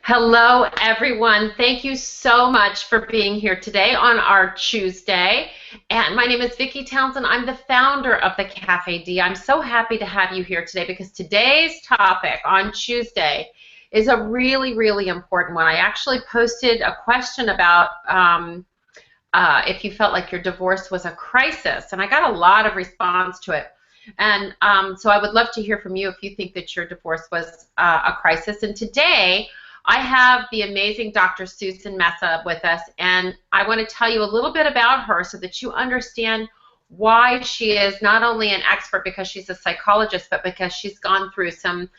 Hello, everyone. Thank you so much for being here today on our Tuesday. And my name is Vicki Townsend. I'm the founder of the theCafeD. I'm so happy to have you here today because today's topic on Tuesday is a really, really important one. I actually posted a question about if you felt like your divorce was a crisis, and I got a lot of response to it. And so I would love to hear from you if you think that your divorce was a crisis. And today, I have the amazing Dr. Susan Mesa with us, and I want to tell you a little bit about her so that you understand why she is not only an expert because she's a psychologist, but because she's gone through some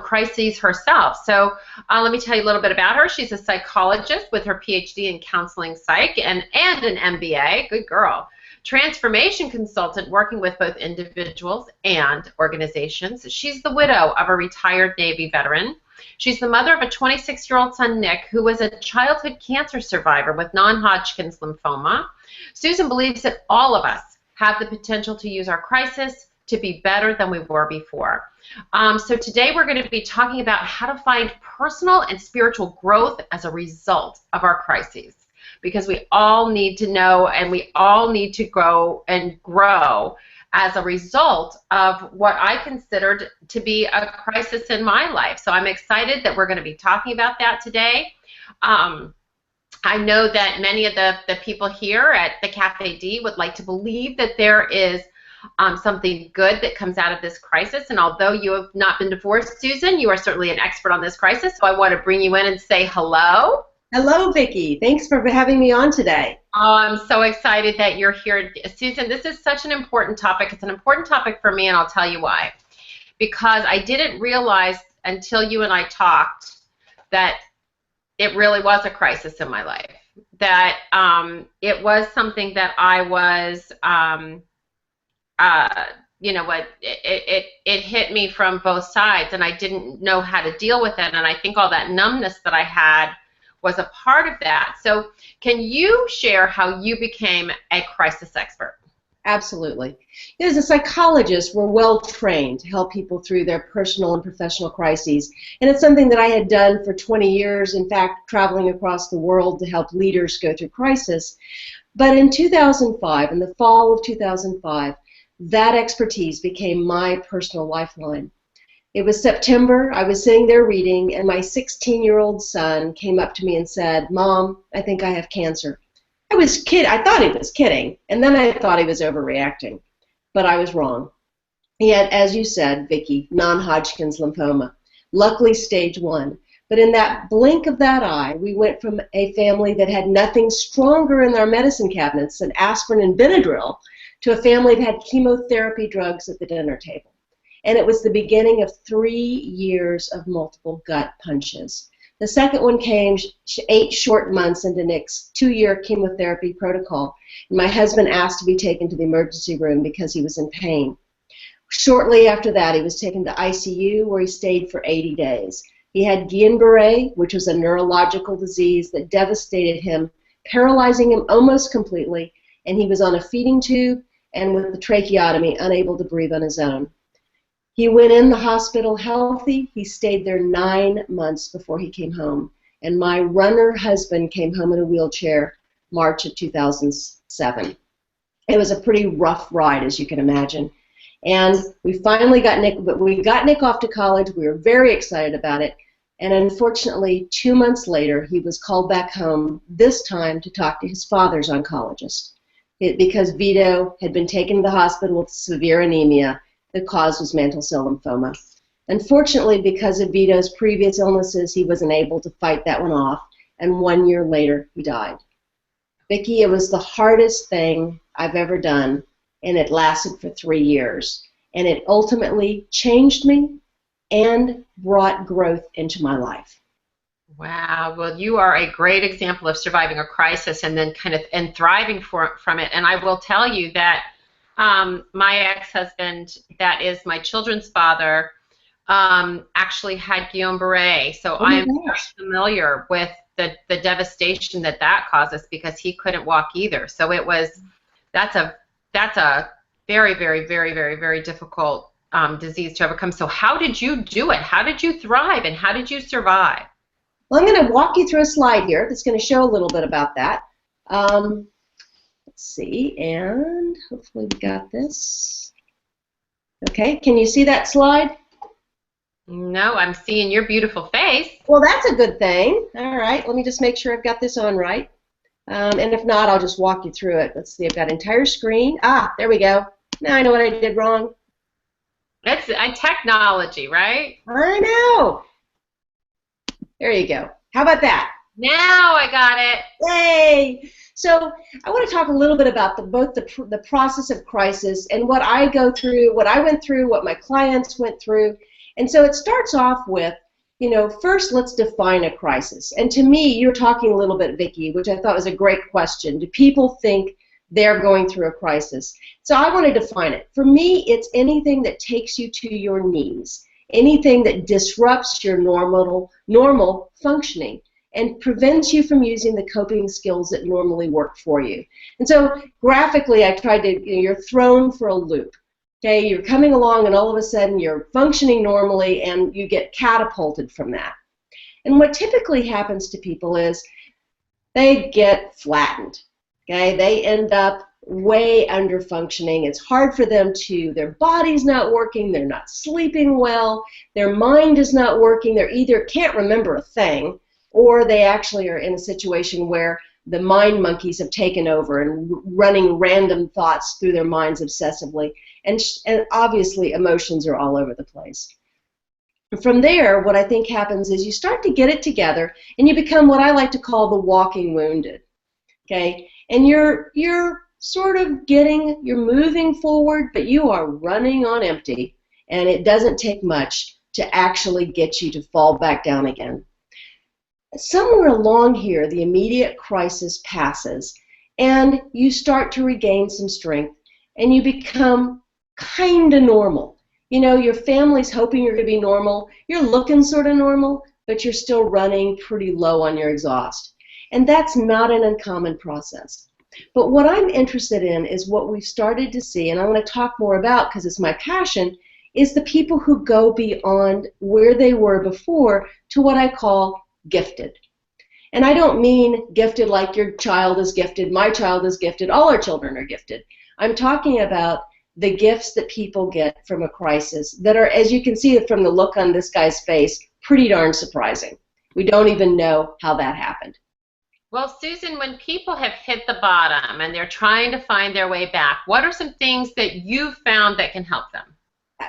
crises herself. So let me tell you a little bit about her. She's a psychologist with her PhD in counseling psych and an MBA. Good girl. Transformation consultant working with both individuals and organizations. She's the widow of a retired Navy veteran. She's the mother of a 26-year-old son, Nick, who was a childhood cancer survivor with non-Hodgkin's lymphoma. Susan believes that all of us have the potential to use our crisis to be better than we were before. So today we're going to be talking about how to find personal and spiritual growth as a result of our crises, because we all need to know and we all need to go and grow as a result of what I considered to be a crisis in my life. So I'm excited that we're going to be talking about that today. I know that many of the people here at the theCafeD would like to believe that there is something good that comes out of this crisis. And although you have not been divorced, Susan, you are certainly an expert on this crisis. So I want to bring you in and say hello. Hello, Vicki. Thanks for having me on today. Oh, I'm so excited that you're here. Susan, this is such an important topic. It's an important topic for me, and I'll tell you why. Because I didn't realize until you and I talked that it really was a crisis in my life. That it was something that I was, you know what, it hit me from both sides, and I didn't know how to deal with it. And I think all that numbness that I had was a part of that. So can you share how you became a crisis expert? Absolutely. As a psychologist, we're well trained to help people through their personal and professional crises. And it's something that I had done for 20 years, in fact, traveling across the world to help leaders go through crisis. But in 2005, in the fall of 2005, that expertise became my personal lifeline. It was September, I was sitting there reading, and my 16-year-old son came up to me and said, "Mom, I think I have cancer." I thought he was kidding, and then I thought he was overreacting, but I was wrong. He had, as you said, Vicki, non-Hodgkin's lymphoma, luckily stage 1. But in that blink of that eye, we went from a family that had nothing stronger in their medicine cabinets than aspirin and Benadryl to a family that had chemotherapy drugs at the dinner table. And it was the beginning of 3 years of multiple gut punches. The second one came 8 short months into Nick's 2-year chemotherapy protocol. And my husband asked to be taken to the emergency room because he was in pain. Shortly after that, he was taken to ICU, where he stayed for 80 days. He had Guillain-Barré, which was a neurological disease that devastated him, paralyzing him almost completely, and he was on a feeding tube and with the tracheotomy, unable to breathe on his own. He went in the hospital healthy. He stayed there 9 months before he came home. And my runner husband came home in a wheelchair March of 2007. It was a pretty rough ride, as you can imagine. And we finally got Nick, but we got Nick off to college. We were very excited about it. And unfortunately, 2 months later, he was called back home, this time to talk to his father's oncologist. Because Vito had been taken to the hospital with severe anemia. The cause was mantle cell lymphoma. Unfortunately, because of Vito's previous illnesses, he wasn't able to fight that one off, and 1 year later, he died. Vicki, it was the hardest thing I've ever done, and it lasted for 3 years. And it ultimately changed me and brought growth into my life. Wow, well, you are a great example of surviving a crisis and then and thriving from it. And I will tell you that my ex-husband, that is my children's father, actually had Guillain-Barré. So I am very familiar with the devastation that causes, because he couldn't walk either. So that's a very, very, very, very, very difficult disease to overcome. So how did you do it? How did you thrive, and how did you survive? Well, I'm going to walk you through a slide here that's going to show a little bit about that. Let's see, and hopefully we got this. Okay, can you see that slide? No, I'm seeing your beautiful face. Well, that's a good thing. All right, let me just make sure I've got this on right. And if not, I'll just walk you through it. Let's see, I've got entire screen. Ah, there we go. Now I know what I did wrong. That's technology, right? I know. There you go. How about that? Now I got it. Yay! So I want to talk a little bit about both the process of crisis and what I go through, what I went through, what my clients went through. And so it starts off with, you know, first let's define a crisis. And to me, you're talking a little bit, Vicki, which I thought was a great question. Do people think they're going through a crisis? So I want to define it. For me, it's anything that takes you to your knees, anything that disrupts your normal functioning and prevents you from using the coping skills that normally work for you. And so graphically, I tried to, you know, you're thrown for a loop. Okay, you're coming along and all of a sudden you're functioning normally and you get catapulted from that. And what typically happens to people is they get flattened. Okay, they end up way under functioning. It's hard for them their body's not working, they're not sleeping well, their mind is not working, they're either can't remember a thing or they actually are in a situation where the mind monkeys have taken over and running random thoughts through their minds obsessively. And obviously emotions are all over the place. From there, what I think happens is you start to get it together and you become what I like to call the walking wounded. Okay? And you're sort of you're moving forward, but you are running on empty, and it doesn't take much to actually get you to fall back down again. Somewhere along here, the immediate crisis passes, and you start to regain some strength, and you become kind of normal. You know, your family's hoping you're going to be normal. You're looking sort of normal, but you're still running pretty low on your exhaust. And that's not an uncommon process. But what I'm interested in is what we've started to see, and I want to talk more about because it's my passion, is the people who go beyond where they were before to what I call gifted. And I don't mean gifted like your child is gifted, my child is gifted, all our children are gifted. I'm talking about the gifts that people get from a crisis that are, as you can see from the look on this guy's face, pretty darn surprising. We don't even know how that happened. Well, Susan, when people have hit the bottom and they're trying to find their way back, what are some things that you've found that can help them?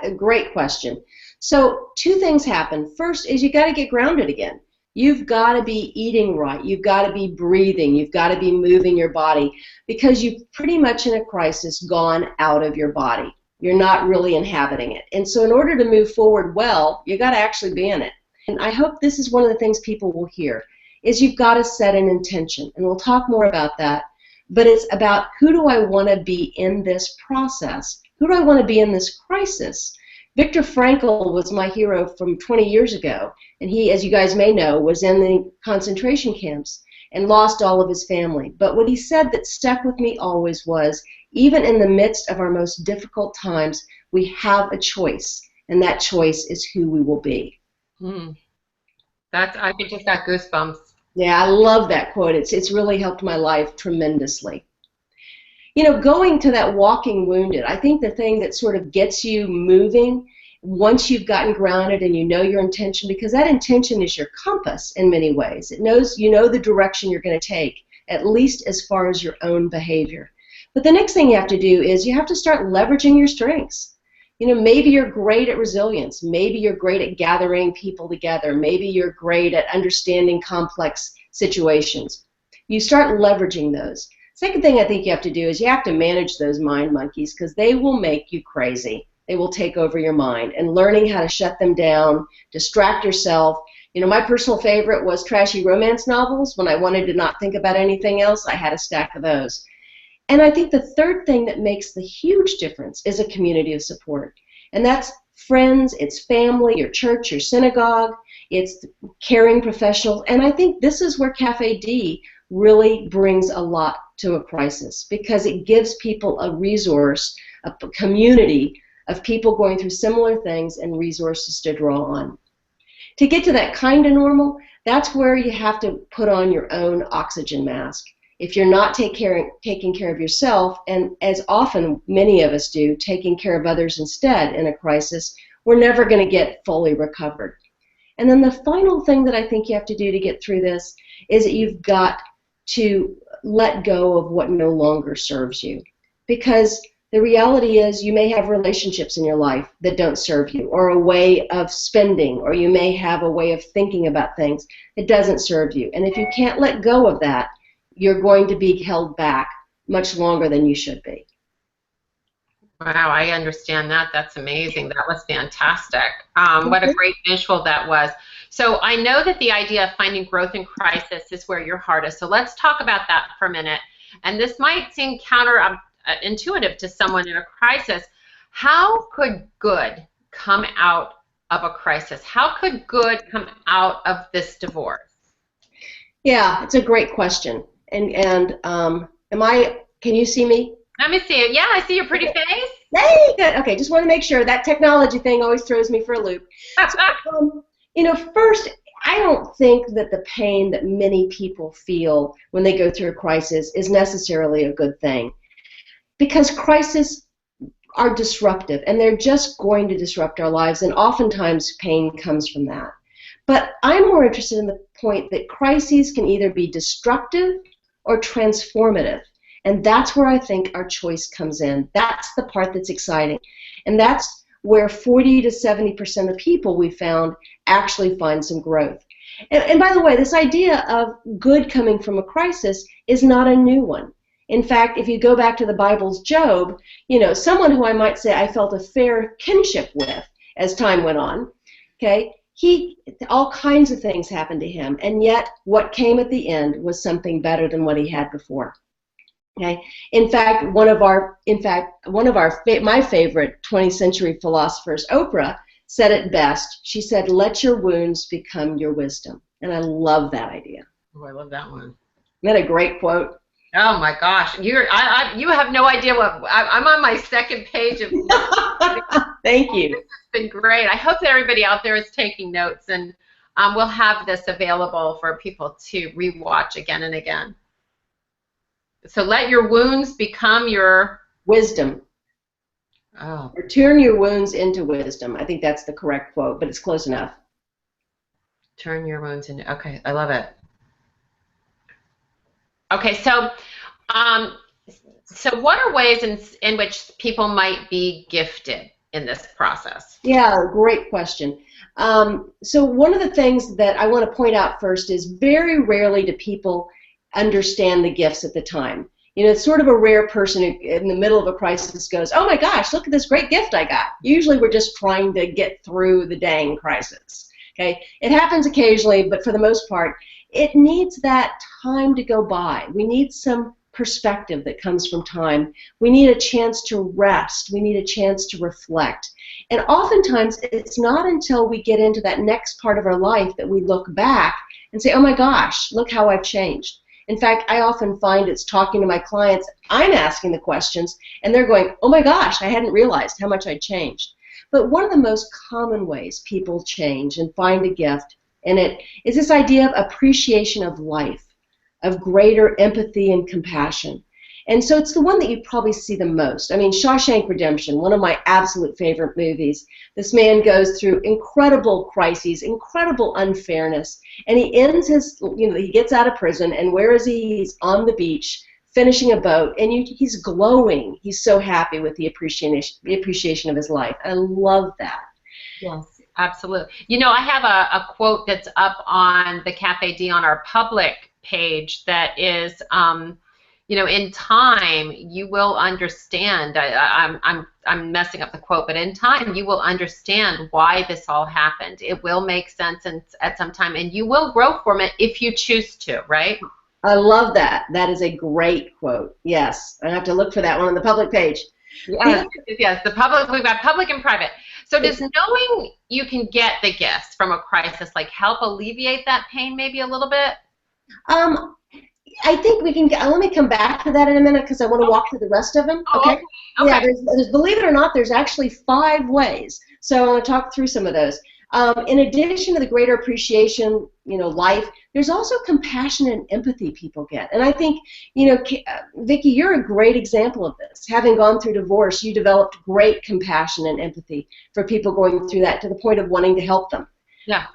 A great question. So two things happen. First is you got to get grounded again. You've got to be eating right. You've got to be breathing. You've got to be moving your body because you've pretty much in a crisis gone out of your body. You're not really inhabiting it. And so in order to move forward well, you got to actually be in it. And I hope this is one of the things people will hear is you've got to set an intention. And we'll talk more about that. But it's about who do I want to be in this process? Who do I want to be in this crisis? Viktor Frankl was my hero from 20 years ago, and he, as you guys may know, was in the concentration camps and lost all of his family. But what he said that stuck with me always was, even in the midst of our most difficult times, we have a choice, and that choice is who we will be. I just got goosebumps. Yeah, I love that quote. It's really helped my life tremendously. You know, going to that walking wounded, I think the thing that sort of gets you moving once you've gotten grounded and you know your intention, because that intention is your compass in many ways. It knows, you know, the direction you're going to take, at least as far as your own behavior. But the next thing you have to do is you have to start leveraging your strengths. You know, maybe you're great at resilience. Maybe you're great at gathering people together. Maybe you're great at understanding complex situations. You start leveraging those. Second thing I think you have to do is you have to manage those mind monkeys because they will make you crazy. They will take over your mind. And learning how to shut them down, distract yourself. You know, my personal favorite was trashy romance novels. When I wanted to not think about anything else, I had a stack of those. And I think the third thing that makes the huge difference is a community of support. And that's friends, it's family, your church, your synagogue, it's caring professionals. And I think this is where CafeD really brings a lot to a crisis because it gives people a resource, a community of people going through similar things and resources to draw on. To get to that kind of normal, That's where you have to put on your own oxygen mask. If you're not taking care of yourself, and as often many of us do, taking care of others instead in a crisis, we're never going to get fully recovered. And then the final thing that I think you have to do to get through this is that you've got to let go of what no longer serves you. Because the reality is you may have relationships in your life that don't serve you, or a way of spending, or you may have a way of thinking about things that doesn't serve you. And if you can't let go of that, you're going to be held back much longer than you should be. Wow, I understand that. That's amazing. That was fantastic. What a great visual that was. So I know that the idea of finding growth in crisis is where your heart is. So let's talk about that for a minute. And this might seem counterintuitive to someone in a crisis. How could good come out of a crisis? How could good come out of this divorce? Yeah, it's a great question. And can you see me? Let me see it. Yeah, I see your pretty face. Hey, good. Okay, just want to make sure. That technology thing always throws me for a loop. So, first, I don't think that the pain that many people feel when they go through a crisis is necessarily a good thing, because crises are disruptive, and they're just going to disrupt our lives, and oftentimes pain comes from that. But I'm more interested in the point that crises can either be destructive or transformative. And that's where I think our choice comes in. That's the part that's exciting. And that's where 40 to 70% of people we found actually find some growth. And by the way, this idea of good coming from a crisis is not a new one. In fact, if you go back to the Bible's Job, someone who I might say I felt a fair kinship with as time went on, okay, all kinds of things happened to him, and yet what came at the end was something better than what he had before. Okay. In fact, my favorite 20th century philosophers, Oprah, said it best. She said, "Let your wounds become your wisdom," and I love that idea. Oh, I love that one. Isn't that a great quote? Oh my gosh, you have no idea what I'm on my second page of. Thank you. This has been great. I hope that everybody out there is taking notes, and we'll have this available for people to rewatch again and again. So let your wounds become your wisdom. Oh. Or turn your wounds into wisdom. I think that's the correct quote, but it's close enough. Turn your wounds into. Okay, I love it. Okay, so what are ways in which people might be gifted in this process? Yeah, great question. So one of the things that I want to point out first is very rarely do people understand the gifts at the time. It's sort of a rare person who, in the middle of a crisis, goes, "Oh my gosh, look at this great gift I got." Usually we're just trying to get through the dang crisis. Okay, it happens occasionally, but for the most part, it needs that time to go by. We need some perspective that comes from time. We need a chance to rest. We need a chance to reflect. And oftentimes, it's not until we get into that next part of our life that we look back and say, "Oh my gosh, look how I've changed." In fact, I often find it's talking to my clients, I'm asking the questions, and they're going, "Oh my gosh, I hadn't realized how much I'd changed." But one of the most common ways people change and find a gift in it is this idea of appreciation of life, of greater empathy and compassion. And so it's the one that you probably see the most. I mean, Shawshank Redemption, one of my absolute favorite movies. This man goes through incredible crises, incredible unfairness, and he ends he gets out of prison, and where is he? He's on the beach, finishing a boat, and he's glowing. He's so happy with the appreciation of his life. I love that. Yes, absolutely. I have a quote that's up on the theCafeD on our public page that is, in time you will understand. I'm messing up the quote, but in time you will understand why this all happened. It will make sense at some time, and you will grow from it if you choose to, right? I love that. That is a great quote. Yes, I have to look for that one on the public page. Yes, the public. We've got public and private. So does knowing you can get the gifts from a crisis help alleviate that pain maybe a little bit? I think we can. Let me come back to that in a minute because I want to walk through the rest of them. Okay. Okay. Yeah. Believe it or not, there's actually 5 ways. So I want to talk through some of those. In addition to the greater appreciation, life, there's also compassion and empathy people get. And I think, Vicki, you're a great example of this. Having gone through divorce, you developed great compassion and empathy for people going through that to the point of wanting to help them. Yeah.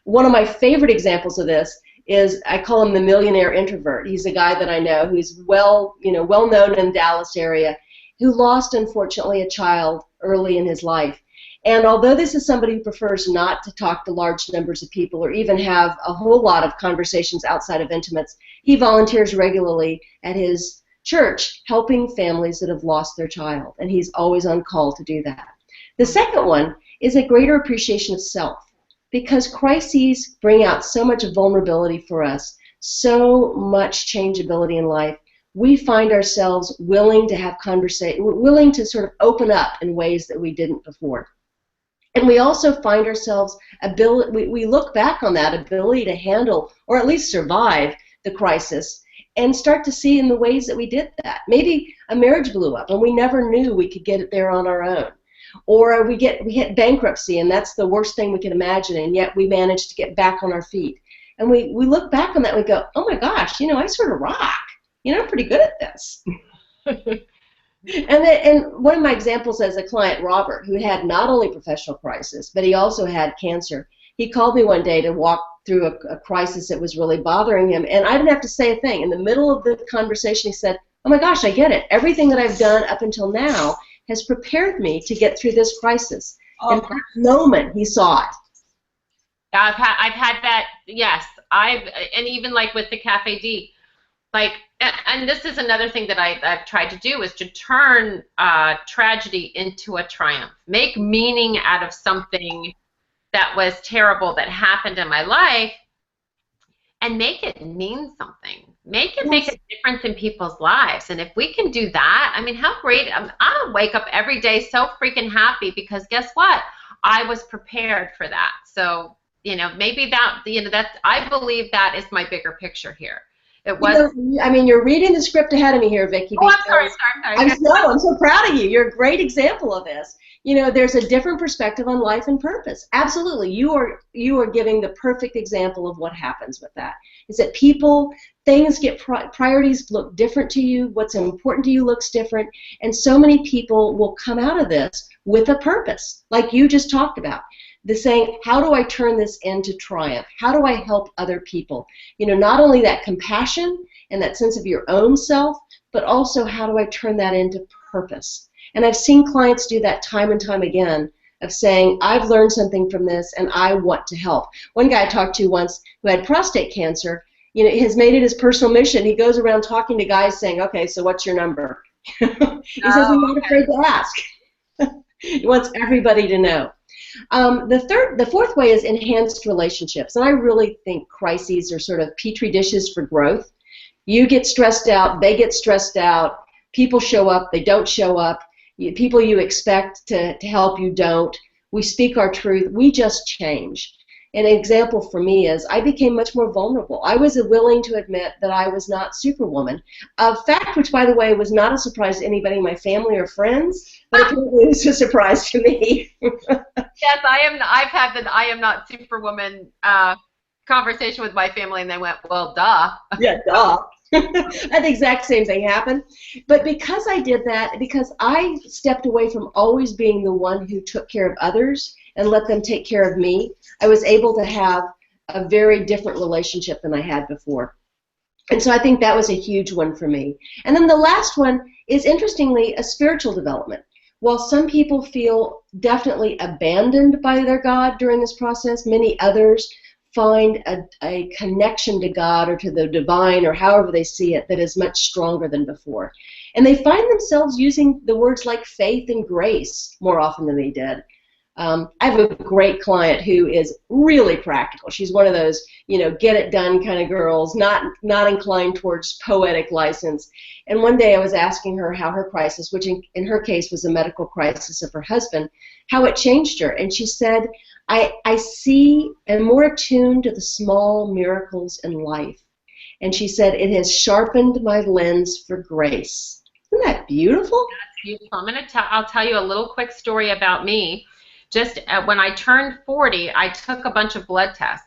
One of my favorite examples of this is, I call him the millionaire introvert. He's a guy that I know who's well known in the Dallas area, who lost, unfortunately, a child early in his life. And although this is somebody who prefers not to talk to large numbers of people or even have a whole lot of conversations outside of intimates, he volunteers regularly at his church helping families that have lost their child, and he's always on call to do that. The second one is a greater appreciation of self, because crises bring out so much vulnerability for us, so much changeability in life. We find ourselves willing to have conversation, willing to sort of open up in ways that we didn't before. And we also find ourselves, we look back on that ability to handle, or at least survive, the crisis, and start to see in the ways that we did that. Maybe a marriage blew up, and we never knew we could get it there on our own. Or we hit bankruptcy, and that's the worst thing we can imagine, and yet we managed to get back on our feet. And we look back on that and we go, oh my gosh, I sort of rock. I'm pretty good at this. And one of my examples as a client, Robert, who had not only professional crisis, but he also had cancer. He called me one day to walk through a crisis that was really bothering him, and I didn't have to say a thing. In the middle of the conversation, he said, oh my gosh, I get it. Everything that I've done up until now has prepared me to get through this crisis. And that moment, he saw it. Yeah, I've had that. Yes, and even like with the theCafeD, and this is another thing that I've tried to do, is to turn tragedy into a triumph. Make meaning out of something that was terrible that happened in my life, and make it mean something. Make it make a difference in people's lives. And if we can do that, I mean, how great. I'll wake up every day so freaking happy, because guess what? I was prepared for that. So, maybe that, I believe that is my bigger picture here. It was. You're reading the script ahead of me here, Vicki. Oh, I'm sorry. I'm so proud of you. You're a great example of this. There's a different perspective on life and purpose. Absolutely. You are giving the perfect example of what happens with that. Is that things get, priorities look different to you. What's important to you looks different. And so many people will come out of this with a purpose, like you just talked about. The saying, how do I turn this into triumph? How do I help other people? Not only that compassion and that sense of your own self, but also how do I turn that into purpose? And I've seen clients do that time and time again, of saying, I've learned something from this and I want to help. One guy I talked to once who had prostate cancer, has made it his personal mission. He goes around talking to guys saying, okay, so what's your number? He says he's not afraid to ask. He wants everybody to know. The fourth way is enhanced relationships, and I really think crises are sort of petri dishes for growth. You get stressed out, they get stressed out, people show up, they don't show up, people you expect to help you don't. We speak our truth, we just change. An example for me is I became much more vulnerable. I was willing to admit that I was not Superwoman, a fact which, by the way, was not a surprise to anybody in my family or friends, but apparently it was a surprise to me. Yes, I've had the I am not Superwoman conversation with my family, and they went, well, duh. Yeah, duh. The exact same thing happened. But because I did that, because I stepped away from always being the one who took care of others and let them take care of me, I was able to have a very different relationship than I had before. And so I think that was a huge one for me. And then the last one is, interestingly, a spiritual development. While some people feel definitely abandoned by their God during this process, many others find a connection to God or to the divine, or however they see it, that is much stronger than before. And they find themselves using the words like faith and grace more often than they did. I have a great client who is really practical. She's one of those, get it done kind of girls, not inclined towards poetic license. And one day I was asking her how her crisis, which in her case was a medical crisis of her husband, how it changed her. And she said, I see and more attuned to the small miracles in life. And she said, it has sharpened my lens for grace. Isn't that beautiful? That's beautiful. I'll tell you a little quick story about me. when I turned 40, I took a bunch of blood tests,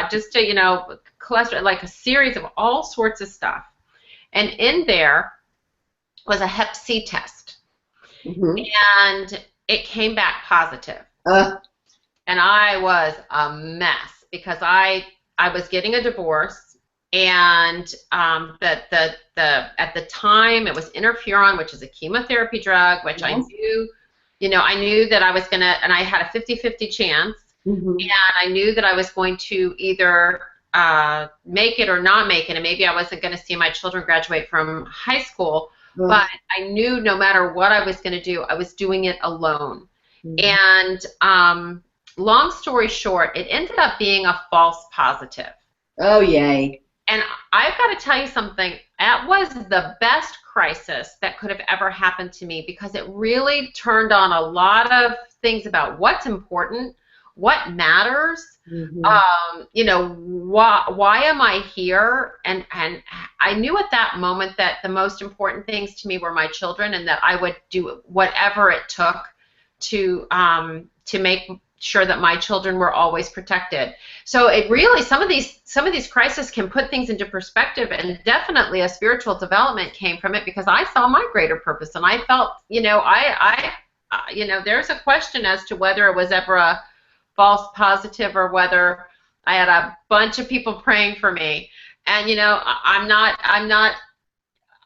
just to, cholesterol, like a series of all sorts of stuff. And in there was a Hep C test. Mm-hmm. And it came back positive. And I was a mess because I was getting a divorce, and at the time it was interferon, which is a chemotherapy drug, which I knew, I knew that I was gonna, and I had a 50-50 chance, and I knew that I was going to either make it or not make it, and maybe I wasn't going to see my children graduate from high school, but I knew no matter what I was going to do, I was doing it alone. And long story short, it ended up being a false positive. Oh, yay. And I've got to tell you something. That was the best crisis that could have ever happened to me, because it really turned on a lot of things about what's important, what matters, why am I here? And I knew at that moment that the most important things to me were my children, and that I would do whatever it took to make sure that my children were always protected. So it really, some of these crises can put things into perspective, and definitely a spiritual development came from it, because I saw my greater purpose, and I felt, there's a question as to whether it was ever a false positive or whether I had a bunch of people praying for me. And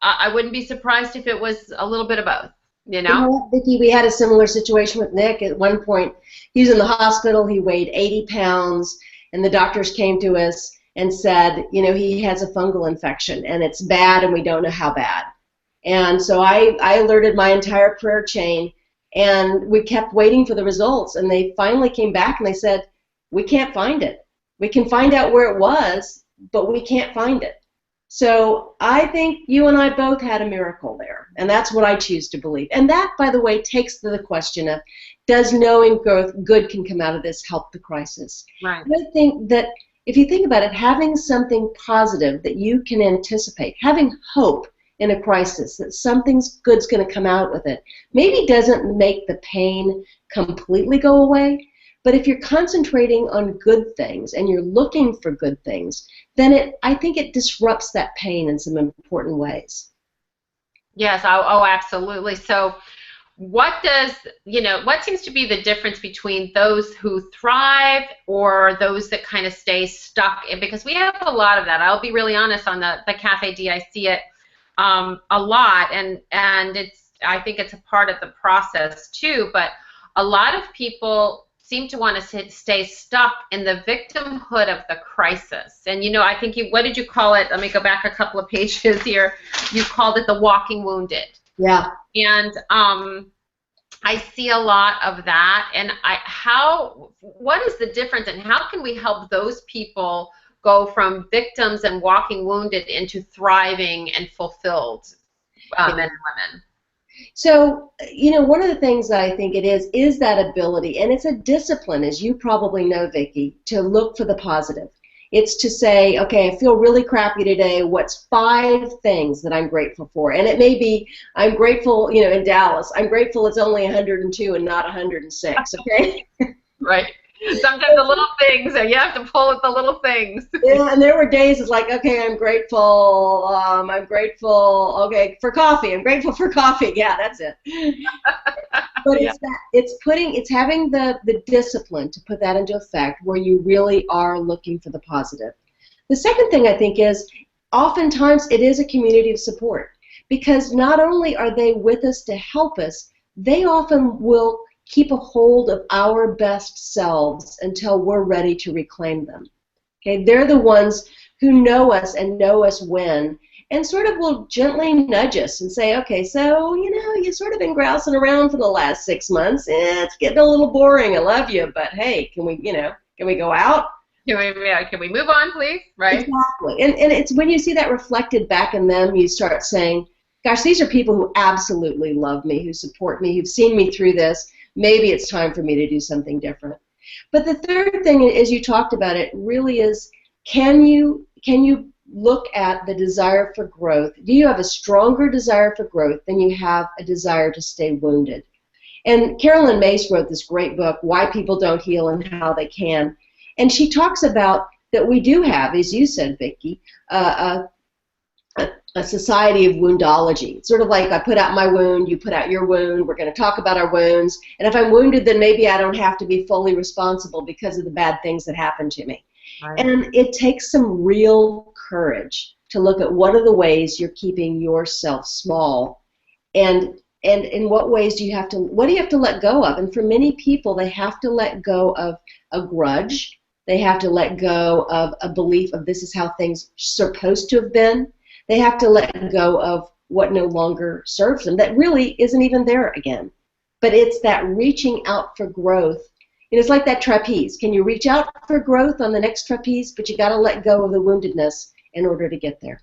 I wouldn't be surprised if it was a little bit of both. You know what, Vicki, we had a similar situation with Nick. At one point, he was in the hospital. He weighed 80 pounds, and the doctors came to us and said, he has a fungal infection, and it's bad, and we don't know how bad. And so I alerted my entire prayer chain, and we kept waiting for the results, and they finally came back, and they said, we can't find it. We can find out where it was, but we can't find it. So I think you and I both had a miracle there, and that's what I choose to believe. And that, by the way, takes to the question of, does knowing good can come out of this help the crisis? Right. And I think that if you think about it, having something positive that you can anticipate, having hope in a crisis that something good's going to come out with it, maybe doesn't make the pain completely go away, but if you're concentrating on good things and you're looking for good things, then I think it disrupts that pain in some important ways. Yes, oh, absolutely. So what seems to be the difference between those who thrive or those that kind of stay stuck? Because we have a lot of that. I'll be really honest, on the CafeD, I see it a lot, and I think it's a part of the process too, but a lot of people seem to want to stay stuck in the victimhood of the crisis. And I think what did you call it? Let me go back a couple of pages here. You called it the walking wounded. Yeah. And I see a lot of that. And what is the difference, and how can we help those people go from victims and walking wounded into thriving and fulfilled men and women? So, one of the things that I think it is that ability, and it's a discipline, as you probably know, Vicki, to look for the positive. It's to say, okay, I feel really crappy today. What's 5 things that I'm grateful for? And it may be, I'm grateful, in Dallas, I'm grateful it's only 102 and not 106, okay? Right. Sometimes the little things, you have to pull at the little things. Yeah, and there were days it's like, okay, I'm grateful, okay, for coffee. I'm grateful for coffee. Yeah, that's it. But Yeah. it's having the discipline to put that into effect where you really are looking for the positive. The second thing I think is, oftentimes it is a community of support, because not only are they with us to help us, they often will keep a hold of our best selves until we're ready to reclaim them. Okay, they're the ones who know us and know us when, and sort of will gently nudge us and say, okay, so, you've sort of been grousing around for the last 6 months. It's getting a little boring. I love you, but hey, can we go out? Can we move on, please? Right? Exactly. And it's when you see that reflected back in them, you start saying, gosh, these are people who absolutely love me, who support me, who've seen me through this. Maybe it's time for me to do something different. But the third thing, as you talked about it, really is, can you look at the desire for growth? Do you have a stronger desire for growth than you have a desire to stay wounded? And Carolyn Mace wrote this great book, Why People Don't Heal and How They Can. And she talks about that we do have, as you said, Vicki, a society of woundology. It's sort of like I put out my wound, you put out your wound, we're going to talk about our wounds, and if I'm wounded, then maybe I don't have to be fully responsible because of the bad things that happened to me. Right. And it takes some real courage to look at what are the ways you're keeping yourself small, and in what ways do you have to, what do you have to let go of? And for many people, they have to let go of a grudge. They have to let go of a belief of this is how things are supposed to have been. They have to let go of what no longer serves them, that really isn't even there again. But it's that reaching out for growth. It's like that trapeze. Can you reach out for growth on the next trapeze? But you got to let go of the woundedness in order to get there.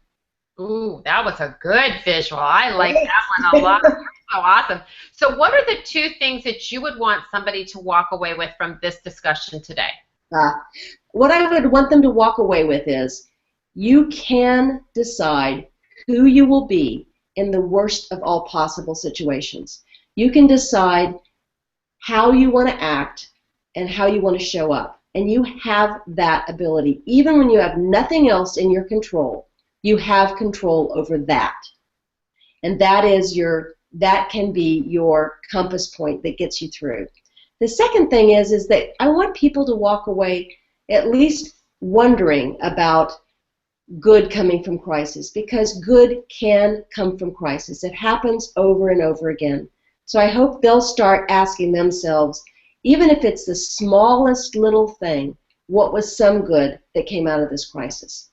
Ooh, that was a good visual. I like that one a lot. You're so awesome. So what are the two things that you would want somebody to walk away with from this discussion today? What I would want them to walk away with is you can decide who you will be in the worst of all possible situations. You can decide how you want to act and how you want to show up. And you have that ability. Even when you have nothing else in your control, you have control over that. And that can be your compass point that gets you through. The second thing is that I want people to walk away at least wondering about good coming from crisis, because good can come from crisis. It happens over and over again. So I hope they'll start asking themselves, even if it's the smallest little thing, what was some good that came out of this crisis?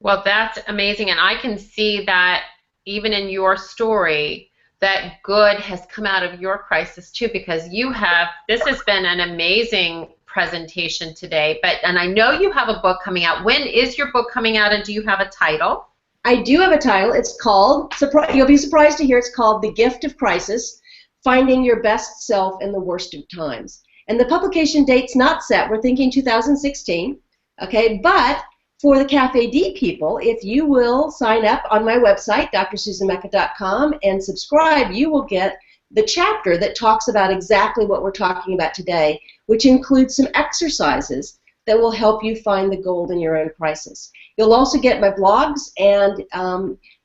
Well, that's amazing, and I can see that even in your story, that good has come out of your crisis too, because this has been an amazing presentation today, and I know you have a book coming out. When is your book coming out, and do you have a title? I do have a title. It's called, you'll be surprised to hear, it's called The Gift of Crisis, Finding Your Best Self in the Worst of Times. And the publication date's not set. We're thinking 2016, okay? But for the CafeD people, if you will sign up on my website, drsusanmecca.com, and subscribe, you will get the chapter that talks about exactly what we're talking about today, which includes some exercises that will help you find the gold in your own crisis. You'll also get my blogs, and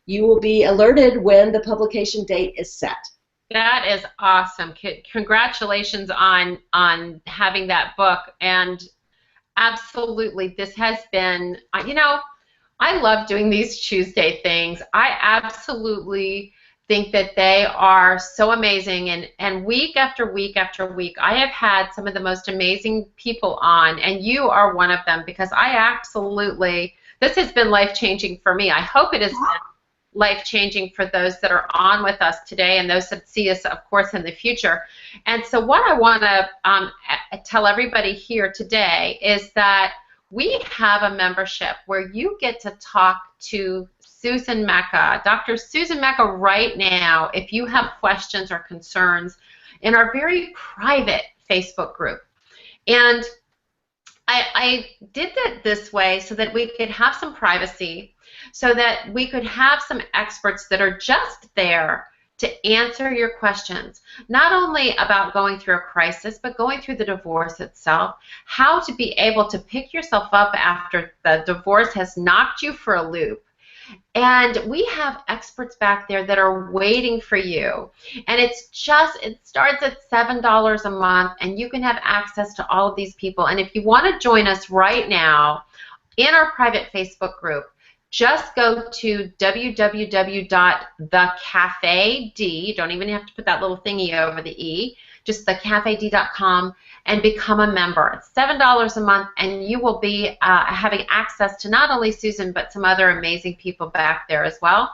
you will be alerted when the publication date is set. That is awesome. Congratulations on having that book. And absolutely, this has been, I love doing these Tuesday things. I absolutely think that they are so amazing, and week after week after week, I have had some of the most amazing people on, and you are one of them, because this has been life-changing for me. I hope it has been life-changing for those that are on with us today and those that see us, of course, in the future. And so what I want to tell everybody here today is that we have a membership where you get to talk to Susan Mecca, Dr. Susan Mecca, right now, if you have questions or concerns, in our very private Facebook group. And I did that this way so that we could have some privacy, so that we could have some experts that are just there to answer your questions, not only about going through a crisis, but going through the divorce itself, how to be able to pick yourself up after the divorce has knocked you for a loop. And we have experts back there that are waiting for you. And it starts at $7 a month, and you can have access to all of these people. And if you want to join us right now in our private Facebook group, just go to www.theCafeD, don't even have to put that little thingy over the E, just thecafed.com, and become a member. It's $7 a month, and you will be having access to not only Susan, but some other amazing people back there as well.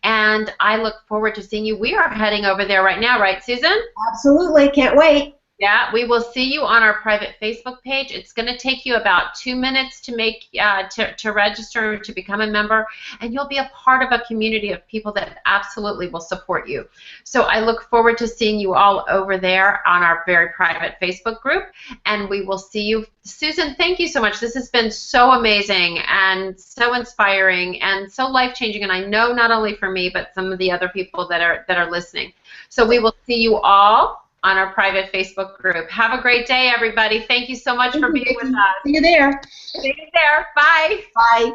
And I look forward to seeing you. We are heading over there right now, right, Susan? Absolutely, can't wait. Yeah, we will see you on our private Facebook page. It's going to take you about 2 minutes to make to register to become a member, and you'll be a part of a community of people that absolutely will support you. So I look forward to seeing you all over there on our very private Facebook group, and we will see you. Susan, thank you so much. This has been so amazing and so inspiring and so life-changing, and I know not only for me but some of the other people that are listening. So we will see you all on our private Facebook group. Have a great day, everybody. Thank you so much for being with us. See you there. See you there. Bye. Bye.